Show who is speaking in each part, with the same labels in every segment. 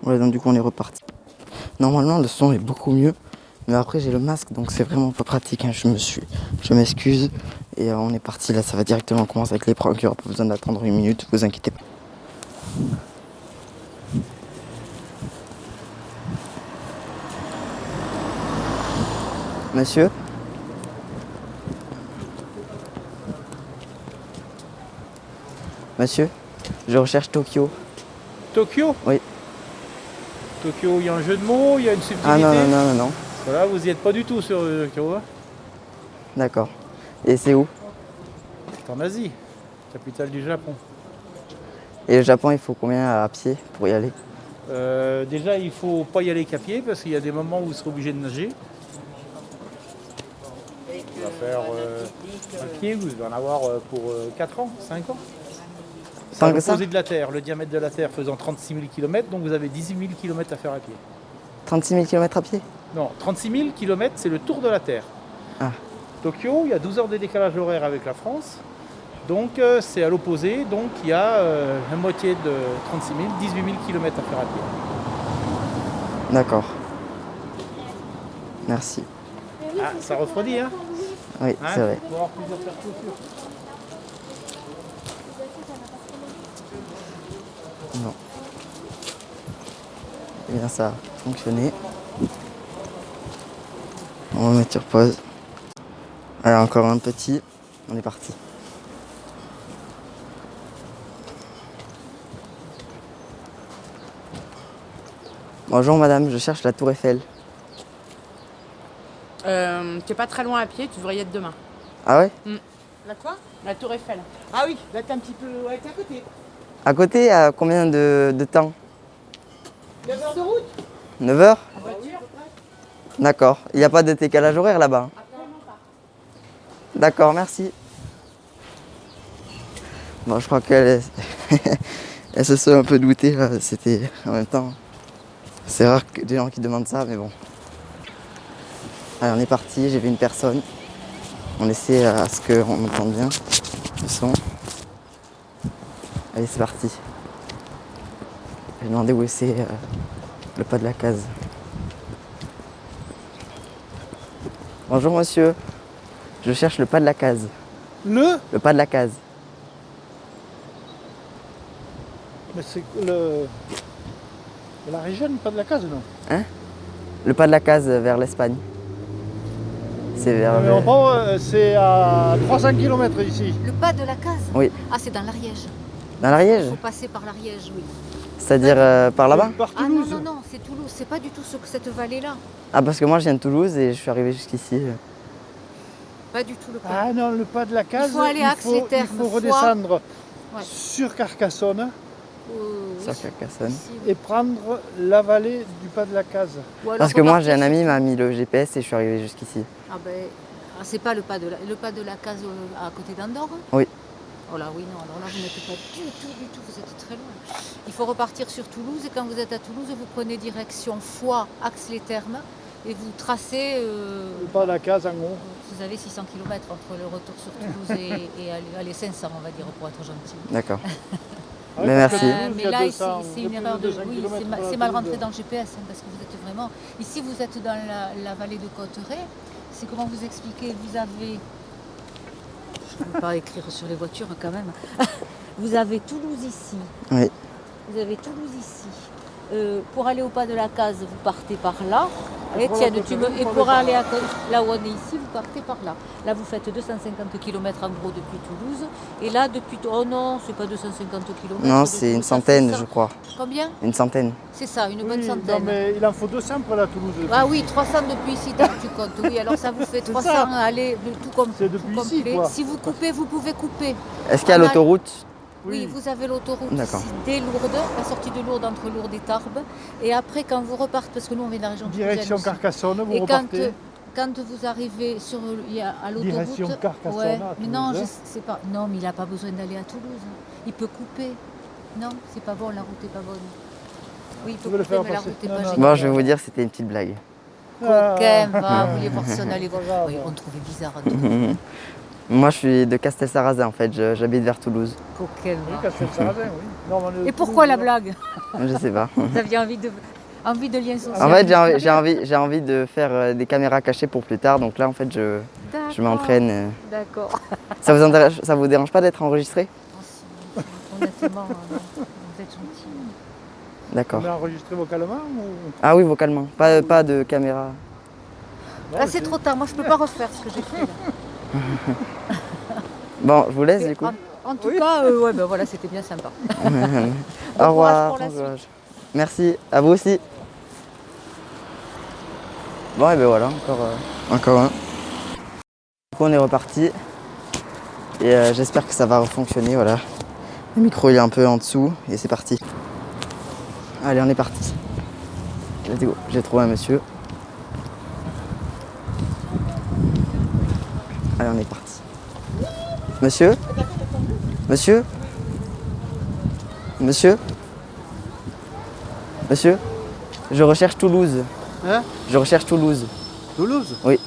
Speaker 1: Ouais, donc du coup on est reparti. Normalement le son est beaucoup mieux, mais après j'ai le masque donc c'est vraiment pas pratique, hein. Je m'excuse. Et on est parti là, ça va directement commencer avec l'épreuve, il n'y aura pas besoin d'attendre une minute, vous inquiétez pas. Monsieur? Monsieur? Je recherche Tokyo.
Speaker 2: Tokyo?
Speaker 1: Oui.
Speaker 2: Tokyo, il y a un jeu de mots, il y a une subtilité.
Speaker 1: Ah non, non, non, non, non.
Speaker 2: Voilà, vous y êtes pas du tout sur Tokyo. Hein.
Speaker 1: D'accord. Et c'est où?
Speaker 2: C'est en Asie, capitale du Japon.
Speaker 1: Et le Japon, il faut combien à pied pour y aller?
Speaker 2: Déjà, il faut pas y aller qu'à pied parce qu'il y a des moments où vous serez obligé de nager. On va faire à pied, vous allez en avoir pour 4 ans, 5 ans. C'est à l'opposé de la Terre, le diamètre de la Terre faisant 36 000 km, donc vous avez 18 000 km à faire à pied.
Speaker 1: 36 000 km à pied?
Speaker 2: Non, 36 000 km, c'est le tour de la Terre.
Speaker 1: Ah.
Speaker 2: Tokyo, il y a 12 heures de décalage horaire avec la France. Donc c'est à l'opposé, donc il y a la moitié de 36 000, 18 000 km à faire à pied.
Speaker 1: D'accord. Merci.
Speaker 2: Ah, ça refroidit, hein?
Speaker 1: Oui,
Speaker 2: Hein,
Speaker 1: c'est vrai.
Speaker 2: il faut avoir plusieurs perspectives.
Speaker 1: Non. Eh bien, ça a fonctionné. On va mettre sur pause. Allez, encore un petit. On est parti. Bonjour madame, je cherche la tour Eiffel.
Speaker 3: T'es pas très loin à pied, tu devrais y être demain.
Speaker 1: Ah ouais?
Speaker 3: La quoi? La tour Eiffel.
Speaker 4: Ah oui, là t'es un petit peu. Ouais, t'es à côté.
Speaker 1: À côté, à combien de temps?
Speaker 4: 9 heures de route.
Speaker 1: 9 heures?
Speaker 4: En voiture.
Speaker 1: D'accord. Il n'y a pas de décalage horaire là-bas?
Speaker 3: Absolument pas.
Speaker 1: D'accord, merci. Bon, je crois qu'elle elle se soit un peu doutée là. C'était en même temps. C'est rare que des gens qui demandent ça, mais bon. Allez, on est parti. J'ai vu une personne. On essaie à ce qu'on entende bien le son. Allez, c'est parti. J'ai demandé où c'est le pas de la case. Bonjour monsieur. Je cherche le pas de la case.
Speaker 2: Le
Speaker 1: Le pas de la case.
Speaker 2: Mais c'est la région, pas de la case, non?
Speaker 1: Hein? Le pas de la case vers l'Espagne. C'est vers.
Speaker 2: Mais on prend, c'est à 300 km ici.
Speaker 5: Le pas de la case?
Speaker 1: Oui.
Speaker 5: Ah, c'est dans l'Ariège.
Speaker 1: Dans l'Ariège?
Speaker 5: Il faut passer par l'Ariège, oui.
Speaker 1: C'est-à-dire par là-bas?
Speaker 2: Par
Speaker 5: Ah non,
Speaker 2: Toulouse.
Speaker 5: non, non, c'est Toulouse. C'est pas du tout cette vallée-là.
Speaker 1: Ah, parce que moi je viens de Toulouse et je suis arrivé jusqu'ici.
Speaker 5: Pas du tout le pas.
Speaker 2: Ah non, le pas de la case,
Speaker 5: Il faut aller à Axe-les-Thermes,
Speaker 2: il faut
Speaker 5: Foix.
Speaker 2: redescendre
Speaker 5: Ouais.
Speaker 2: sur Carcassonne
Speaker 1: Sur Carcassonne.
Speaker 5: Si, oui.
Speaker 2: et prendre la vallée du pas de la case.
Speaker 5: Ou alors
Speaker 1: Parce que moi j'ai un
Speaker 5: repartir
Speaker 1: ami
Speaker 5: sur-
Speaker 1: m'a mis le GPS et je suis arrivé jusqu'ici.
Speaker 5: Ah ben, c'est pas le pas de la case à côté d'Andorre?
Speaker 1: Oui.
Speaker 5: Oh là, oui, non, alors là, vous n'êtes pas du tout, vous êtes très loin. Il faut repartir sur Toulouse et quand vous êtes à Toulouse, vous prenez direction Foix, Axe-les-Thermes et vous tracez.
Speaker 2: Le pas de la case en haut.
Speaker 5: Vous avez 600 km entre le retour sur Toulouse et aller 500, on va dire, pour être gentil.
Speaker 1: D'accord.
Speaker 2: Ah oui,
Speaker 1: Mais
Speaker 2: parce
Speaker 1: merci.
Speaker 2: que Toulouse, il y a
Speaker 5: Mais là,
Speaker 2: 200,
Speaker 5: c'est
Speaker 2: il y a
Speaker 5: une
Speaker 2: plus
Speaker 5: erreur de.
Speaker 2: 200
Speaker 5: Oui,
Speaker 2: kilomètres pour
Speaker 5: c'est
Speaker 2: la
Speaker 5: mal
Speaker 2: Toulouse.
Speaker 5: rentré dans le GPS hein, parce que vous êtes vraiment. Ici, vous êtes dans la vallée de Cotteret. C'est comment vous expliquer? Vous avez. Je ne peux pas écrire sur les voitures quand même. Vous avez Toulouse ici.
Speaker 1: Oui.
Speaker 5: Vous avez Toulouse ici. Pour aller au pas de la case, vous partez par là. Et pour aller à là où on est ici, vous partez par là. Là, vous faites 250 km en gros depuis Toulouse. Et là, oh non, c'est pas 250 km.
Speaker 1: Non, c'est une centaine, je crois.
Speaker 5: Combien?
Speaker 1: Une centaine.
Speaker 5: C'est ça, une bonne
Speaker 2: Oui,
Speaker 5: centaine.
Speaker 2: non, mais il en faut 200 pour la Toulouse.
Speaker 5: Ah oui, 300 depuis ici, tu comptes. Oui, alors ça vous fait 300
Speaker 2: ça.
Speaker 5: aller de tout comme
Speaker 2: C'est depuis
Speaker 5: tout
Speaker 2: ici,
Speaker 5: complet.
Speaker 2: quoi.
Speaker 5: Si vous coupez, vous pouvez couper.
Speaker 1: Est-ce qu'il y a
Speaker 5: On a-
Speaker 1: l'autoroute?
Speaker 5: Oui, vous avez l'autoroute
Speaker 1: D'accord.
Speaker 5: ici dès Lourdes, la sortie de Lourdes entre Lourdes et Tarbes. Et après, quand vous repartez, parce que nous on vient de la région
Speaker 2: Direction
Speaker 5: toulousaine aussi.
Speaker 2: Carcassonne, vous
Speaker 5: Et
Speaker 2: repartez.
Speaker 5: quand vous arrivez à l'autoroute.
Speaker 2: Direction Carcassonne,
Speaker 5: Ouais,
Speaker 2: à
Speaker 5: mais
Speaker 2: Toulouse,
Speaker 5: non,
Speaker 2: hein.
Speaker 5: c'est pas. Non, mais il n'a pas besoin d'aller à Toulouse. Il peut couper. Non, c'est pas bon, la route est pas bonne. Oui, il peut
Speaker 2: veux le
Speaker 5: couper,
Speaker 2: faire
Speaker 5: mais la
Speaker 2: passer.
Speaker 5: route est
Speaker 2: Non,
Speaker 5: pas
Speaker 2: non,
Speaker 5: géniale.
Speaker 1: Bon, je vais vous dire, c'était une petite blague.
Speaker 5: Coquin, va, vous voulez voir si on allait voir.
Speaker 2: grave.
Speaker 5: Oui, on trouvait bizarre. En tout cas.
Speaker 1: Moi, je suis de Castelsarrasin en fait, j'habite vers Toulouse.
Speaker 5: Coquel.
Speaker 2: Oui, Castel-Sarrazin, oui. Non, on est
Speaker 5: Et
Speaker 2: de
Speaker 5: pourquoi la
Speaker 2: Toulouse, là.
Speaker 5: blague?
Speaker 1: Je sais pas.
Speaker 5: Vous aviez envie de lien social?
Speaker 1: En fait, j'ai envie de faire des caméras cachées pour plus tard, donc là, en fait, je
Speaker 5: D'accord.
Speaker 1: m'entraîne.
Speaker 5: D'accord.
Speaker 1: Ça vous dérange pas d'être enregistré?
Speaker 5: Oh, si. Honnêtement, non. Vous êtes gentil.
Speaker 1: D'accord.
Speaker 2: On a enregistré vocalement ou...
Speaker 1: Ah oui, vocalement, pas de caméra.
Speaker 2: Non,
Speaker 5: Là,
Speaker 2: mais
Speaker 5: c'est trop tard. Moi, je peux pas refaire ce que j'ai fait. Là.
Speaker 1: Bon, je vous laisse du coup.
Speaker 5: En tout cas, ouais, ben voilà, c'était bien sympa.
Speaker 1: Au revoir.
Speaker 5: pour la
Speaker 1: bon courage. Merci, à vous aussi. Bon, et ben voilà, encore un. Du coup, on est reparti. Et j'espère que ça va fonctionner, voilà. Le micro il est un peu en dessous et c'est parti. Allez, on est parti. Let's go. J'ai trouvé un monsieur. Allez, on est parti. Monsieur? Monsieur? Monsieur? Monsieur? Je recherche Toulouse.
Speaker 6: Hein?
Speaker 1: Je recherche Toulouse.
Speaker 6: Toulouse?
Speaker 1: Oui.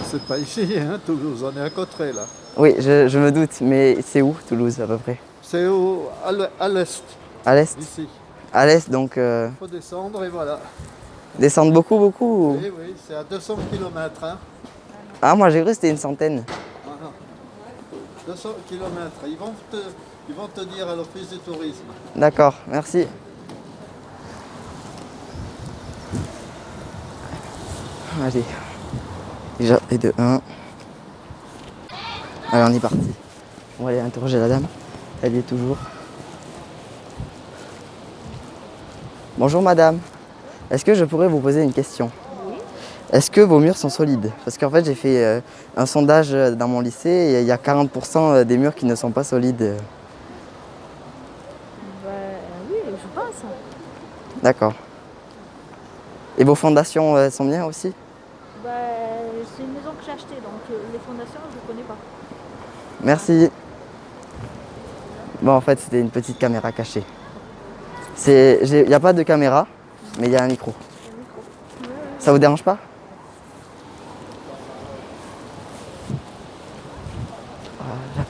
Speaker 6: C'est pas ici, hein, Toulouse, on est à Cauterets là.
Speaker 1: Oui, je me doute, mais c'est où Toulouse à peu près?
Speaker 6: C'est à l'est,
Speaker 1: À l'est?
Speaker 6: ici.
Speaker 1: À l'est, donc
Speaker 6: Il faut descendre et voilà.
Speaker 1: descendre beaucoup ou...
Speaker 6: Oui, oui, c'est à 200 km. Hein.
Speaker 1: Ah, moi j'ai cru que c'était une centaine.
Speaker 6: Ah, non. 200 km. Ils vont te dire à l'office du tourisme.
Speaker 1: D'accord, merci. Allez, déjà, et de 1. Allez, on est parti. On va aller interroger la dame. Elle y est toujours. Bonjour madame. Est-ce que je pourrais vous poser une question? Oui. Est-ce que vos murs sont solides? Parce qu'en fait, j'ai fait un sondage dans mon lycée et il y a 40% des murs qui ne sont pas solides.
Speaker 7: Oui, je pense.
Speaker 1: D'accord. Et vos fondations sont bien aussi?
Speaker 7: C'est une maison que j'ai achetée, donc les fondations, je ne connais pas.
Speaker 1: Merci. Bon, en fait, c'était une petite caméra cachée. Il n'y a pas de caméra, mais il y a un micro. Ça vous dérange pas? Voilà.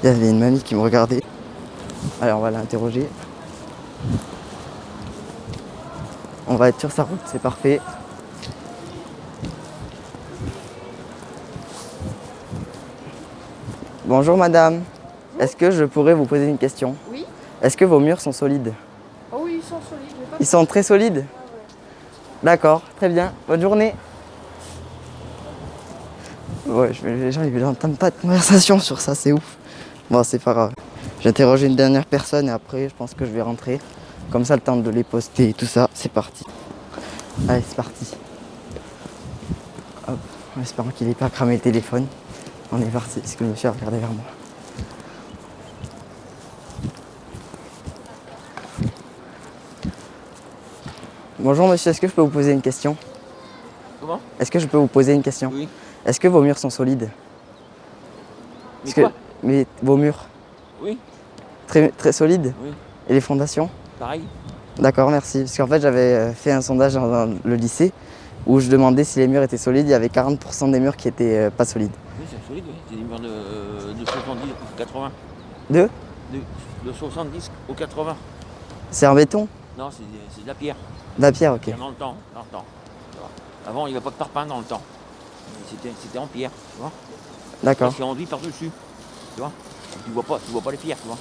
Speaker 1: Il y avait une mamie qui me regardait. Allez, on va l'interroger. On va être sur sa route, c'est parfait. Bonjour madame. Est-ce que je pourrais vous poser une question?
Speaker 3: Oui.
Speaker 1: Est-ce que vos murs sont solides?
Speaker 3: Oh oui, ils sont solides. mais pas-
Speaker 1: Ils sont très solides? D'accord, très bien. Bonne journée. Ouais, les gens ils n'entendent pas de conversation sur ça, c'est ouf. Bon, c'est pas grave. J'ai interrogé une dernière personne et après, je pense que je vais rentrer. Comme ça, le temps de les poster et tout ça, c'est parti. Allez, c'est parti. Hop, en espérant qu'il n'ait pas cramé le téléphone. On est parti. Est-ce que le monsieur a regardé vers moi? Bonjour monsieur, est-ce que je peux vous poser une question?
Speaker 8: Comment?
Speaker 1: Est-ce que je peux vous poser une question?
Speaker 8: Oui.
Speaker 1: Est-ce que vos murs sont solides?
Speaker 8: Mais
Speaker 1: Est-ce
Speaker 8: quoi?
Speaker 1: mais vos murs,
Speaker 8: Oui,
Speaker 1: très, très solides?
Speaker 8: oui,
Speaker 1: Et les fondations?
Speaker 8: pareil.
Speaker 1: D'accord, merci. Parce qu'en fait, j'avais fait un sondage dans le lycée où je demandais si les murs étaient solides. Il y avait 40% des murs qui étaient pas solides.
Speaker 8: Oui, c'est solide, oui. C'est des murs de 70 au 80.
Speaker 1: Deux?
Speaker 8: De 70 au 80.
Speaker 1: C'est en béton?
Speaker 8: Non, c'est de la pierre.
Speaker 1: De la pierre, ok.
Speaker 8: Pierre dans le temps. Avant, il n'y avait pas de parpaing dans le temps. C'était en pierre, tu vois.
Speaker 1: D'accord.
Speaker 8: C'est enduit par-dessus, tu vois. Tu vois pas les pierres, tu vois.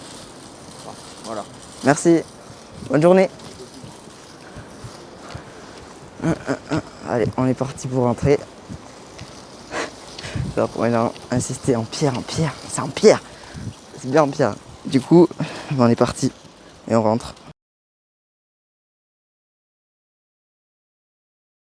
Speaker 8: Voilà.
Speaker 1: Merci. Bonne journée. Allez, on est parti pour rentrer. Alors, on a insisté en pierre, c'est en pierre. C'est bien en pierre. Du coup, on est parti et on rentre.